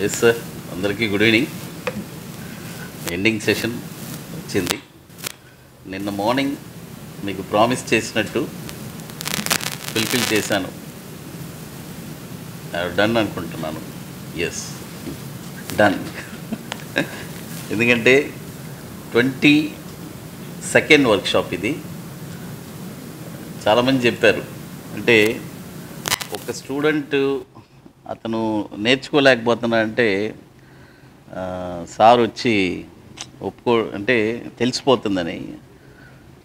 Yes sir, అందరికీ good evening. Ending session వచ్చింది. నిన్న మార్నింగ్ మీకు ప్రామిస్ చేసినట్టు ఫుల్ఫిల్ చేశాను. డన్ అనుకుంటున్నాను. Yes, done. ఎందుకంటే 22nd వర్క్షాప్ ఇది. చాలామంది చెప్పారు, అంటే ఒక స్టూడెంట్ అతను నేర్చుకోలేకపోతున్నాడంటే సార్ వచ్చి అంటే తెలిసిపోతుందని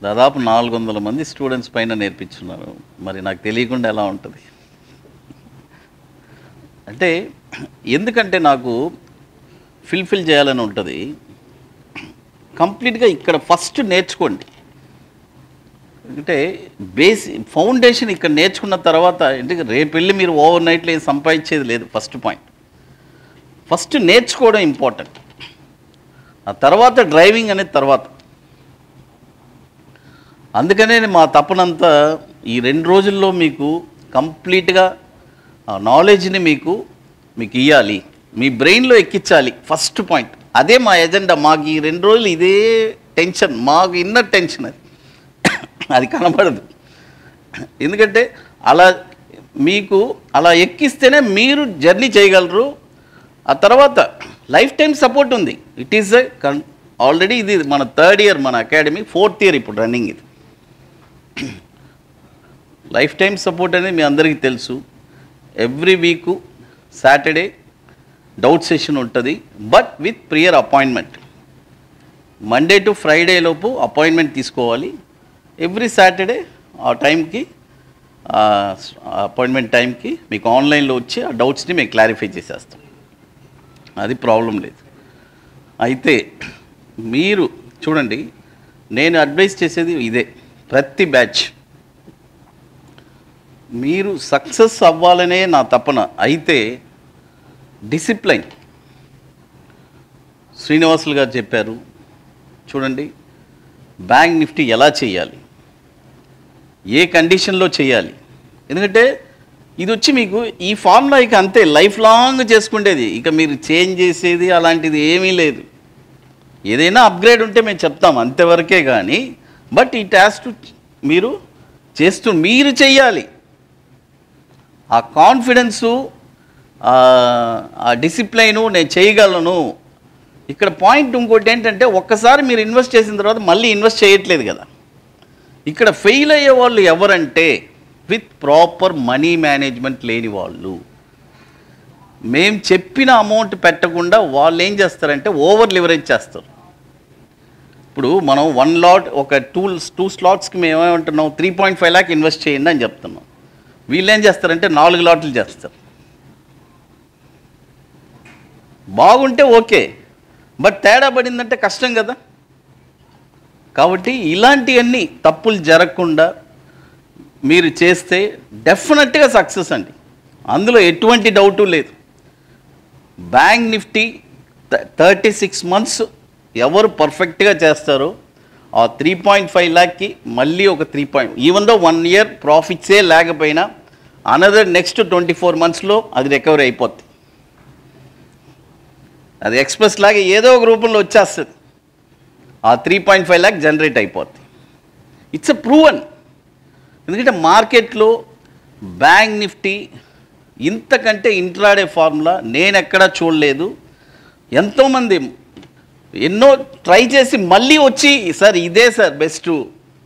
దాదాపు 400 మంది స్టూడెంట్స్ పైన నేర్పించున్నారు. మరి నాకు తెలియకుండా ఎలా ఉంటుంది? అంటే ఎందుకంటే నాకు ఫుల్ఫిల్ చేయాలని ఉంటుంది. కంప్లీట్గా ఇక్కడ ఫస్ట్ నేర్చుకోండి. అంటే ఫౌండేషన్ ఇక్కడ నేర్చుకున్న తర్వాత ఎందుకంటే రేపు వెళ్ళి మీరు ఓవర్ నైట్లో ఏం సంపాదించేది లేదు. ఫస్ట్ నేర్చుకోవడం ఇంపార్టెంట్. ఆ తర్వాత డ్రైవింగ్ అనేది తర్వాత. అందుకనే మా తపనంతా ఈ 2 రోజుల్లో మీకు కంప్లీట్గా ఆ నాలెడ్జ్ని మీకు ఇవ్వాలి, మీ బ్రెయిన్లో ఎక్కించాలి. ఫస్ట్ పాయింట్ అదే మా ఎజెండా. మాకు ఈ 2 రోజులు ఇదే టెన్షన్, మాకు ఇన్నర్ టెన్షన్. అది కనబడదు. ఎందుకంటే మీకు అలా ఎక్కిస్తేనే మీరు జర్నీ చేయగలరు. ఆ తర్వాత లైఫ్ టైం సపోర్ట్ ఉంది. ఇట్ ఈస్ ఆల్రెడీ ఇది మన 3rd ఇయర్, మన అకాడమీ 4th ఇయర్ ఇప్పుడు రన్నింగ్. ఇది లైఫ్ టైం సపోర్ట్ అనేది మీ అందరికీ తెలుసు. Every week Saturday doubt session ఉంటుంది, but with prior appointment. Monday to Friday లోపు అపాయింట్మెంట్ తీసుకోవాలి. ఎవ్రీ సాటర్డే ఆ టైంకి, అపాయింట్మెంట్ టైంకి మీకు ఆన్లైన్లో వచ్చి ఆ డౌట్స్ని మేము క్లారిఫై చేసేస్తాం. అది ప్రాబ్లం లేదు. అయితే మీరు చూడండి, నేను అడ్వైస్ చేసేది ఇదే. ప్రతి బ్యాచ్ మీరు సక్సెస్ అవ్వాలనే నా తపన. అయితే డిసిప్లైన్, శ్రీనివాసులు గారు చెప్పారు చూడండి, బ్యాంక్ నిఫ్టీ ఎలా చేయాలి, ఏ కండిషన్లో చేయాలి. ఎందుకంటే ఇది వచ్చి మీకు ఈ ఫార్ములా ఇక అంతే లైఫ్ లాంగ్ చేసుకుంటేది. ఇక మీరు చేంజ్ చేసేది అలాంటిది ఏమీ లేదు. ఏదైనా అప్గ్రేడ్ ఉంటే మేము చెప్తాం, అంతవరకే. కానీ బట్ ఇట్ హ్యాస్ టు మీరు చెయ్యాలి. ఆ కాన్ఫిడెన్సు, ఆ డిసిప్లైను, నేను చేయగలను. ఇక్కడ పాయింట్ ఇంకోటి ఏంటంటే, ఒక్కసారి మీరు ఇన్వెస్ట్ చేసిన తర్వాత మళ్ళీ ఇన్వెస్ట్ చేయట్లేదు కదా. ఇక్కడ ఫెయిల్ అయ్యే వాళ్ళు ఎవరంటే విత్ ప్రాపర్ మనీ మేనేజ్మెంట్ లేని వాళ్ళు. మేము చెప్పిన అమౌంట్ పెట్టకుండా వాళ్ళు ఏం చేస్తారంటే ఓవర్ లివరేజ్ చేస్తారు. ఇప్పుడు మనం 1 లాట్, ఒక 2 స్లాట్స్కి మేము ఏమంటున్నాం, 3.5 lakh ఇన్వెస్ట్ చేయండి అని చెప్తున్నాం. వీళ్ళు ఏం చేస్తారంటే 4 లాట్లు చేస్తారు. బాగుంటే ఓకే, బట్ తేడా పడిందంటే కష్టం కదా. కాబట్టి ఇలాంటివన్నీ తప్పులు జరగకుండా మీరు చేస్తే డెఫినెట్గా సక్సెస్ అండి. అందులో ఎటువంటి డౌటు లేదు. బ్యాంక్ నిఫ్టీ 36 months ఎవరు పర్ఫెక్ట్గా చేస్తారో ఆ 3.5 lakhకి మళ్ళీ ఒక ఈవెన్ దో 1 year ప్రాఫిట్సే లేకపోయినా అనదర్ నెక్స్ట్ 24 monthsలో అది రికవరీ అయిపోద్ది. అది ఎక్స్ప్రెస్ లాగా ఏదో ఒక రూపంలో వచ్చేస్తుంది. ఆ 3.5 lakh జనరేట్ అయిపోద్ది. It's proven. ఎందుకంటే మార్కెట్లో బ్యాంక్ నిఫ్టీ ఇంతకంటే ఇంట్రాడే ఫార్ములా నేను ఎక్కడా చూడలేదు. ఎంతోమంది ఎన్నో ట్రై చేసి మళ్ళీ వచ్చి సార్ ఇదే సార్ బెస్ట్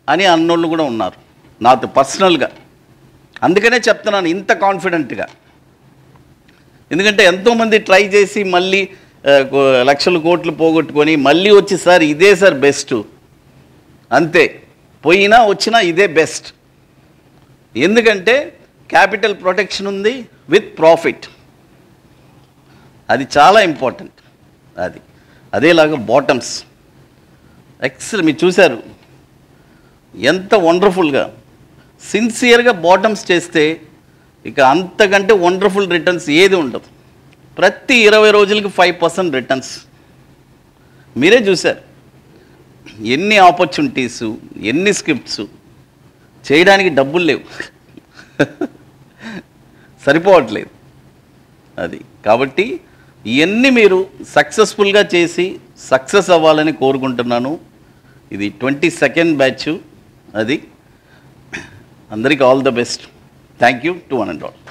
అని అన్నోళ్ళు కూడా ఉన్నారు నాతో పర్సనల్గా. అందుకనే చెప్తున్నాను ఇంత కాన్ఫిడెంట్గా. ఎందుకంటే ఎంతోమంది ట్రై చేసి మళ్ళీ లక్షల కోట్లు పోగొట్టుకొని మళ్ళీ వచ్చి సార్ ఇదే సార్ బెస్ట్, అంతే. పోయినా వచ్చినా ఇదే బెస్ట్. ఎందుకంటే క్యాపిటల్ ప్రొటెక్షన్ ఉంది విత్ ప్రాఫిట్. అది చాలా ఇంపార్టెంట్. అదేలాగా bottoms excellent. మీరు చూశారు ఎంత వండర్ఫుల్గా సిన్సియర్గా బాటమ్స్ చేస్తే ఇక అంతకంటే వండర్ఫుల్ రిటర్న్స్ ఏది ఉండదు. ప్రతి 20 రోజులకి 5% రిటర్న్స్. మీరే చూశారు ఎన్ని ఆపర్చునిటీసు, ఎన్ని స్క్రిప్ట్స్. చేయడానికి డబ్బులు లేవు, సరిపోవట్లేదు. అది కాబట్టి ఇవన్నీ మీరు సక్సెస్ఫుల్గా చేసి సక్సెస్ అవ్వాలని కోరుకుంటున్నాను. ఇది 22nd బ్యాచ్. అది అందరికీ all the best. Thank you to one and all.